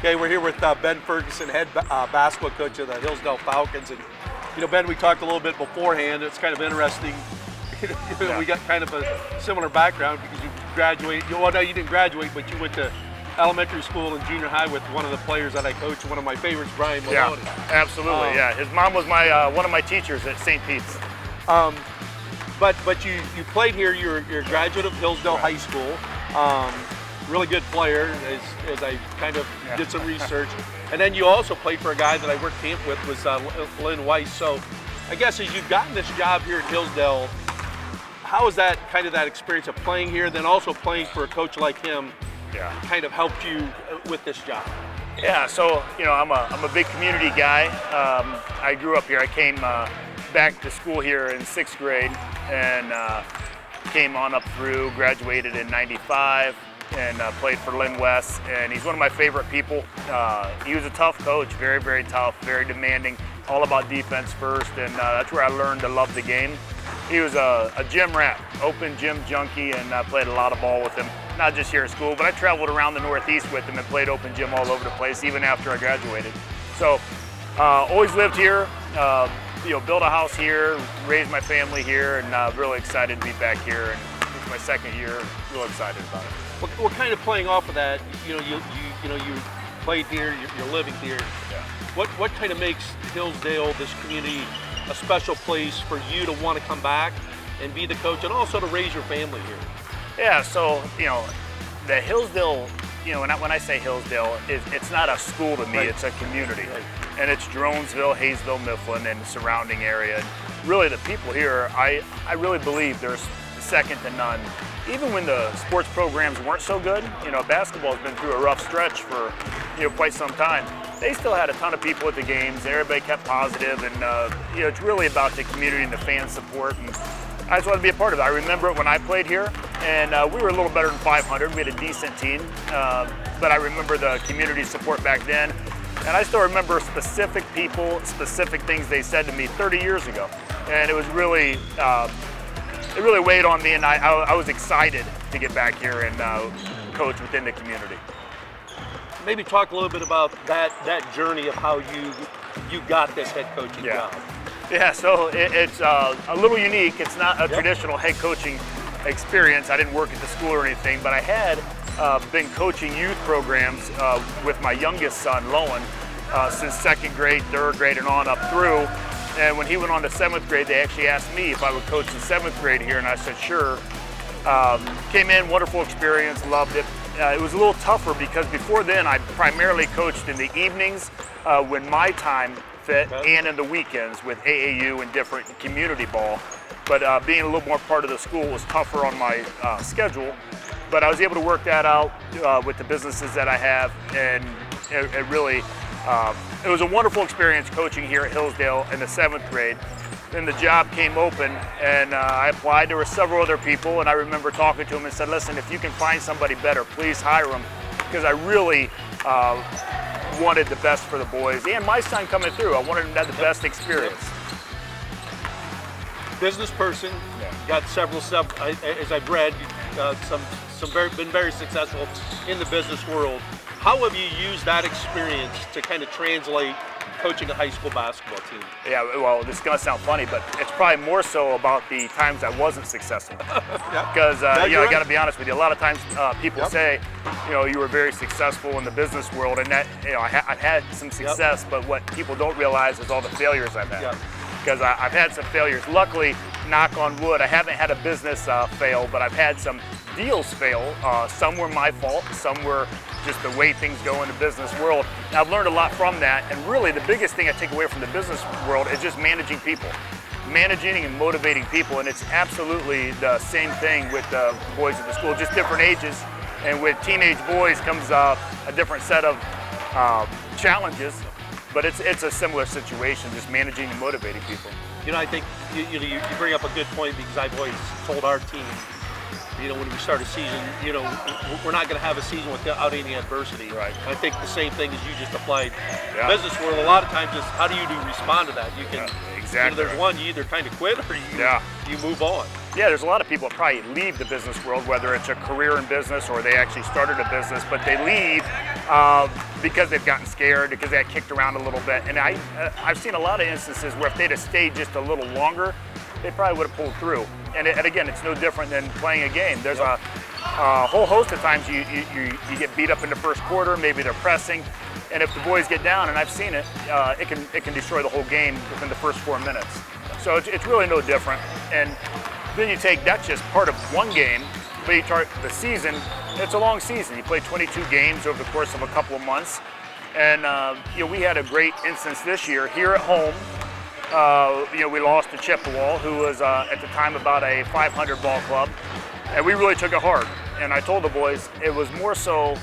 Okay, we're here with Ben Ferguson, head basketball coach of the Hillsdale Falcons. And, Ben, we talked a little bit beforehand. It's kind of interesting. We got kind of a similar background because you graduated. Well, no, you didn't graduate, but you went to elementary school and junior high with one of the players that I coached, one of my favorites, Brian Maloney. Yeah, absolutely. His mom was one of my teachers at St. Pete's. But you played here. You're a graduate of Hillsdale High School. Really good player, as I kind of did some research. And then you also played for a guy that I worked camp with, was Lynn Weiss. So I guess as you've gotten this job here at Hillsdale, how is that kind of that experience of playing here, then also playing for a coach like him, kind of helped you with this job? Yeah, so I'm a big community guy. I grew up here. I came back to school here in 6th grade and came on up through, graduated in '95. And played for Lynn West, and he's one of my favorite people. He was a tough coach, very, very tough, very demanding, all about defense first, and that's where I learned to love the game. He was a gym rat, open gym junkie, and I played a lot of ball with him, not just here at school, but I traveled around the Northeast with him and played open gym all over the place, even after I graduated. So, always lived here, built a house here, raised my family here, and really excited to be back here. And it's my 2nd year, real excited about it. What kind of playing off of that? You played here, you're living here. Yeah. What kind of makes Hillsdale, this community, a special place for you to want to come back and be the coach, and also to raise your family here? Yeah. So the Hillsdale. When I say Hillsdale, it's not a school to me. Right. It's a community, and it's Dronesville, Hayesville, Mifflin, and the surrounding area. And really, the people here, I really believe there's second to none. Even when the sports programs weren't so good, basketball's been through a rough stretch for quite some time. They still had a ton of people at the games, and everybody kept positive, and it's really about the community and the fan support, and I just wanted to be a part of it. I remember it when I played here, and we were a little better than 500. We had a decent team, but I remember the community support back then, and I still remember specific people, specific things they said to me 30 years ago, and it was really it really weighed on me, and I was excited to get back here and coach within the community. Maybe talk a little bit about that journey of how you got this head coaching job. Yeah, so it's a little unique. It's not a traditional head coaching experience. I didn't work at the school or anything, but I had been coaching youth programs with my youngest son, Lowen, since 2nd grade, 3rd grade, and on up through. And when he went on to 7th grade, they actually asked me if I would coach in 7th grade here, and I said sure. Came in, wonderful experience, loved it. It was a little tougher because before then I primarily coached in the evenings when my time fit, and in the weekends with AAU and different community ball. But being a little more part of the school was tougher on my schedule. But I was able to work that out with the businesses that I have, and it really, it was a wonderful experience coaching here at Hillsdale in the 7th grade. Then the job came open, and I applied. There were several other people, and I remember talking to them and said, listen, if you can find somebody better, please hire them, because I really wanted the best for the boys and my son coming through. I wanted him to have the best experience. Business person, got several as I've read, been very successful in the business world. How have you used that experience to kind of translate coaching a high school basketball team? Yeah, well, this is going to sound funny, but it's probably more so about the times I wasn't successful. Because, I got to be honest with you, a lot of times people say, you were very successful in the business world, and that, I've had some success, but what people don't realize is all the failures I've had. Because I've had some failures. Luckily, knock on wood, I haven't had a business fail, but I've had some deals fail. Some were my fault, some were just the way things go in the business world. And I've learned a lot from that, and really the biggest thing I take away from the business world is just managing people. Managing and motivating people, and it's absolutely the same thing with the boys at the school, just different ages. And with teenage boys comes a different set of challenges, but it's a similar situation, just managing and motivating people. I think you bring up a good point, because I've always told our team, when we start a season, we're not going to have a season without any adversity. Right. I think the same thing as you just applied. Business world, a lot of times is how do you respond to that? You can, exactly. There's one, you either kind of quit or you move on. Yeah, there's a lot of people that probably leave the business world, whether it's a career in business or they actually started a business, but they leave because they've gotten scared, because they got kicked around a little bit. And I've seen a lot of instances where if they'd have stayed just a little longer, they probably would have pulled through. And again, it's no different than playing a game. There's a whole host of times you get beat up in the first quarter, maybe they're pressing, and if the boys get down, and I've seen it, it can destroy the whole game within the first 4 minutes. So it's really no different. And then you take, that's just part of one game, but you start the season, it's a long season. You play 22 games over the course of a couple of months. And we had a great instance this year here at home. We lost to Chippewa, who was at the time about a 500 ball club, and we really took it hard. And I told the boys it was more so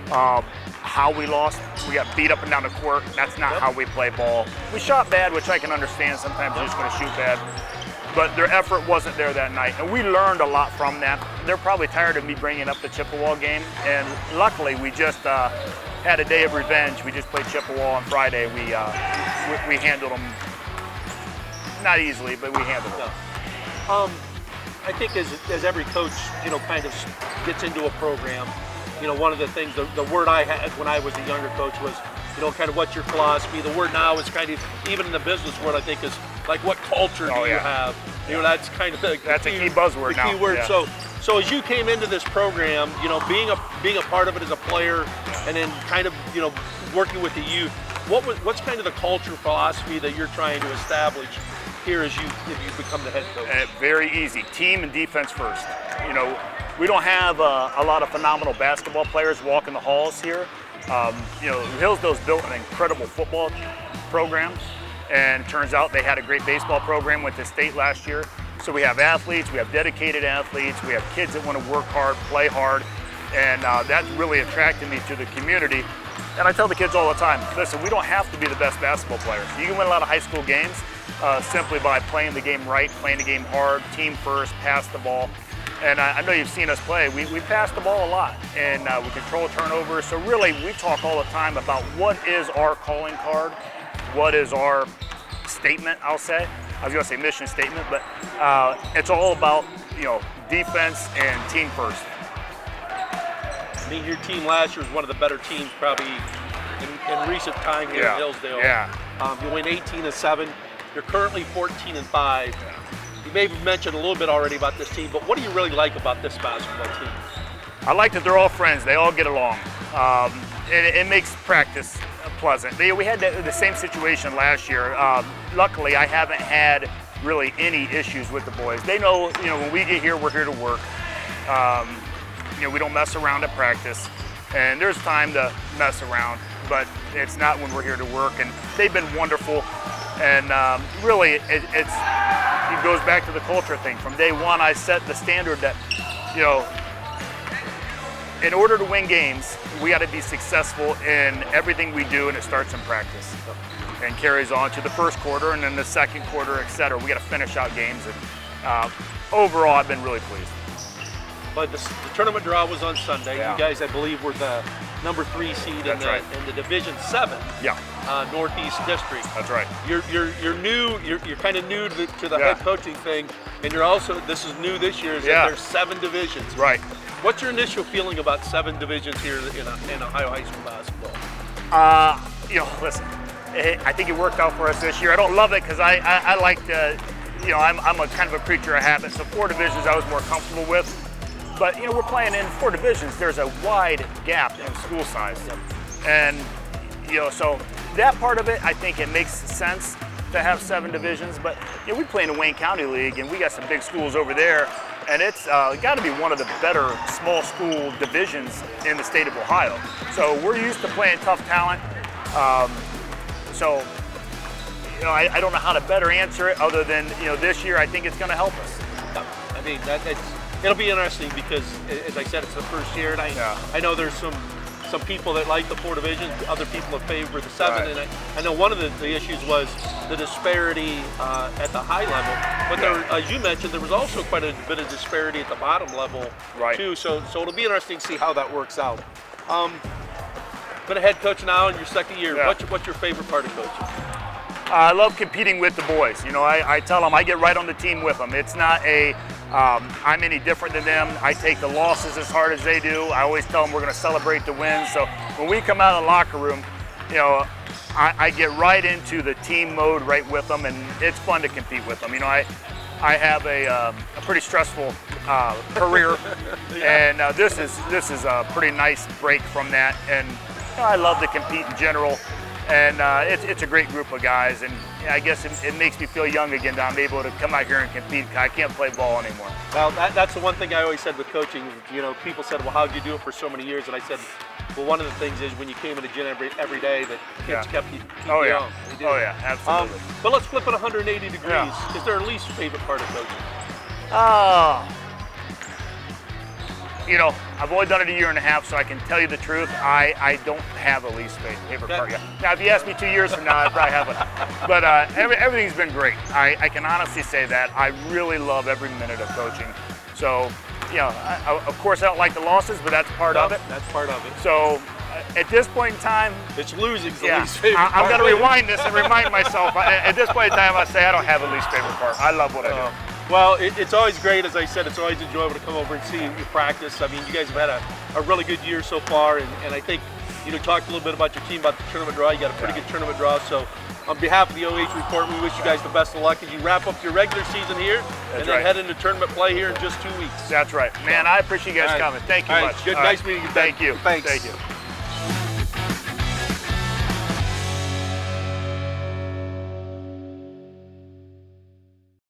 how we lost. We got beat up and down the court. That's not how we play ball. We shot bad, which I can understand. Sometimes you're just going to shoot bad, but their effort wasn't there that night, and we learned a lot from that. They're probably tired of me bringing up the Chippewa game, and luckily we just had a day of revenge. We just played Chippewa on Friday. We handled them. Not easily, but we handled it. Yeah. I think as every coach, kind of gets into a program, one of the things, the word I had when I was a younger coach was, kind of what's your philosophy. The word now is kind of, even in the business world, I think is like, what culture do you have? That's kind of that's a key buzzword now. The key word. Yeah. So as you came into this program, being a part of it as a player, and then kind of, working with the youth, what's kind of the culture philosophy that you're trying to establish here as you become the head coach? Very easy. Team and defense first. We don't have a lot of phenomenal basketball players walking the halls here. Hillsdale's built an incredible football program, and it turns out they had a great baseball program, went to state last year. So we have athletes, we have dedicated athletes, we have kids that want to work hard, play hard, and that's really attracted me to the community. And I tell the kids all the time, listen, we don't have to be the best basketball players. You can win a lot of high school games simply by playing the game right, playing the game hard, team first, pass the ball. And I know you've seen us play. We pass the ball a lot, and we control turnovers. So really, we talk all the time about what is our calling card, what is our statement, I'll say. I was going to say mission statement, but it's all about, defense and team first. I mean, your team last year was one of the better teams probably in recent time here in Hillsdale. Yeah. You win 18-7. You're currently 14-5. Yeah. You may have mentioned a little bit already about this team, but what do you really like about this basketball team? I like that they're all friends. They all get along. It makes practice pleasant. We had the same situation last year. Luckily, I haven't had really any issues with the boys. They know, when we get here, we're here to work. We don't mess around at practice, and there's time to mess around, but it's not when we're here to work. And they've been wonderful, and really, it goes back to the culture thing. From day one, I set the standard that, in order to win games, we got to be successful in everything we do, and it starts in practice and carries on to the first quarter and then the second quarter, et cetera. We got to finish out games, and overall, I've been really pleased. But the tournament draw was on Sunday. Yeah. You guys, I believe, were the number 3 seed in the Division 7 Northeast District. That's right. You're new. You're kind of new to the head coaching thing, and you're also, this is new this year, is that there's 7 divisions. Right. What's your initial feeling about 7 divisions here in Ohio high school basketball? Listen, I think it worked out for us this year. I don't love it because I like to, I'm a kind of a creature of habit. So 4 divisions I was more comfortable with. But, we're playing in 4 divisions. There's a wide gap in school size. And, so that part of it, I think it makes sense to have 7 divisions. But, we play in the Wayne County League, and we got some big schools over there. And it's got to be one of the better small school divisions in the state of Ohio. So we're used to playing tough talent. I don't know how to better answer it other than, this year I think it's going to help us. I mean, it'll be interesting because, as I said, it's the first year, and I know there's some people that like the 4 divisions, other people have favored the 7, right. and I know one of the issues was the disparity at the high level, but there, as you mentioned, there was also quite a bit of disparity at the bottom level too, so it'll be interesting to see how that works out. Been a head coach now in your 2nd year. Yeah. What's your favorite part of coaching? I love competing with the boys. I tell them I get right on the team with them. It's not a I'm any different than them. I take the losses as hard as they do. I always tell them we're going to celebrate the wins. So when we come out of the locker room, you know, I get right into the team mode right with them, and it's fun to compete with them. You know, I have a pretty stressful career, and this is a pretty nice break from that. And you know, I love to compete in general, and it's a great group of guys. And I guess it makes me feel young again that I'm able to come out here and compete. I can't play ball anymore. Well, that's the one thing I always said with coaching. You know, people said, well, how did you do it for so many years? And I said, well, one of the things is when you came in the gym every day, that kids kept you young. Oh yeah, absolutely. But let's flip it 180 degrees. Yeah. Is there a least favorite part of coaching? You know, I've only done it a year and a half, so I can tell you the truth. I don't have a least favorite part yet. Now, if you ask me 2 years from now, I probably have one. But everything's been great. I can honestly say that. I really love every minute of coaching. So, you know, of course I don't like the losses, but that's part of it. That's part of it. So, at this point in time, it's losing's the least favorite part. I'm going to rewind this and remind myself. At this point in time, I say I don't have a least favorite part. I love what I do. Well, it's always great, as I said, it's always enjoyable to come over and see you practice. I mean, you guys have had a really good year so far, and I think, you know, talked a little bit about your team, about the tournament draw. You got a pretty good tournament draw, so on behalf of the OH Report, we wish you guys the best of luck as you wrap up your regular season here, and then head into tournament play here in just 2 weeks. That's right. Man, I appreciate you guys coming. Thank you much. Good. Nice meeting you. Thank you. Thanks. Thank you.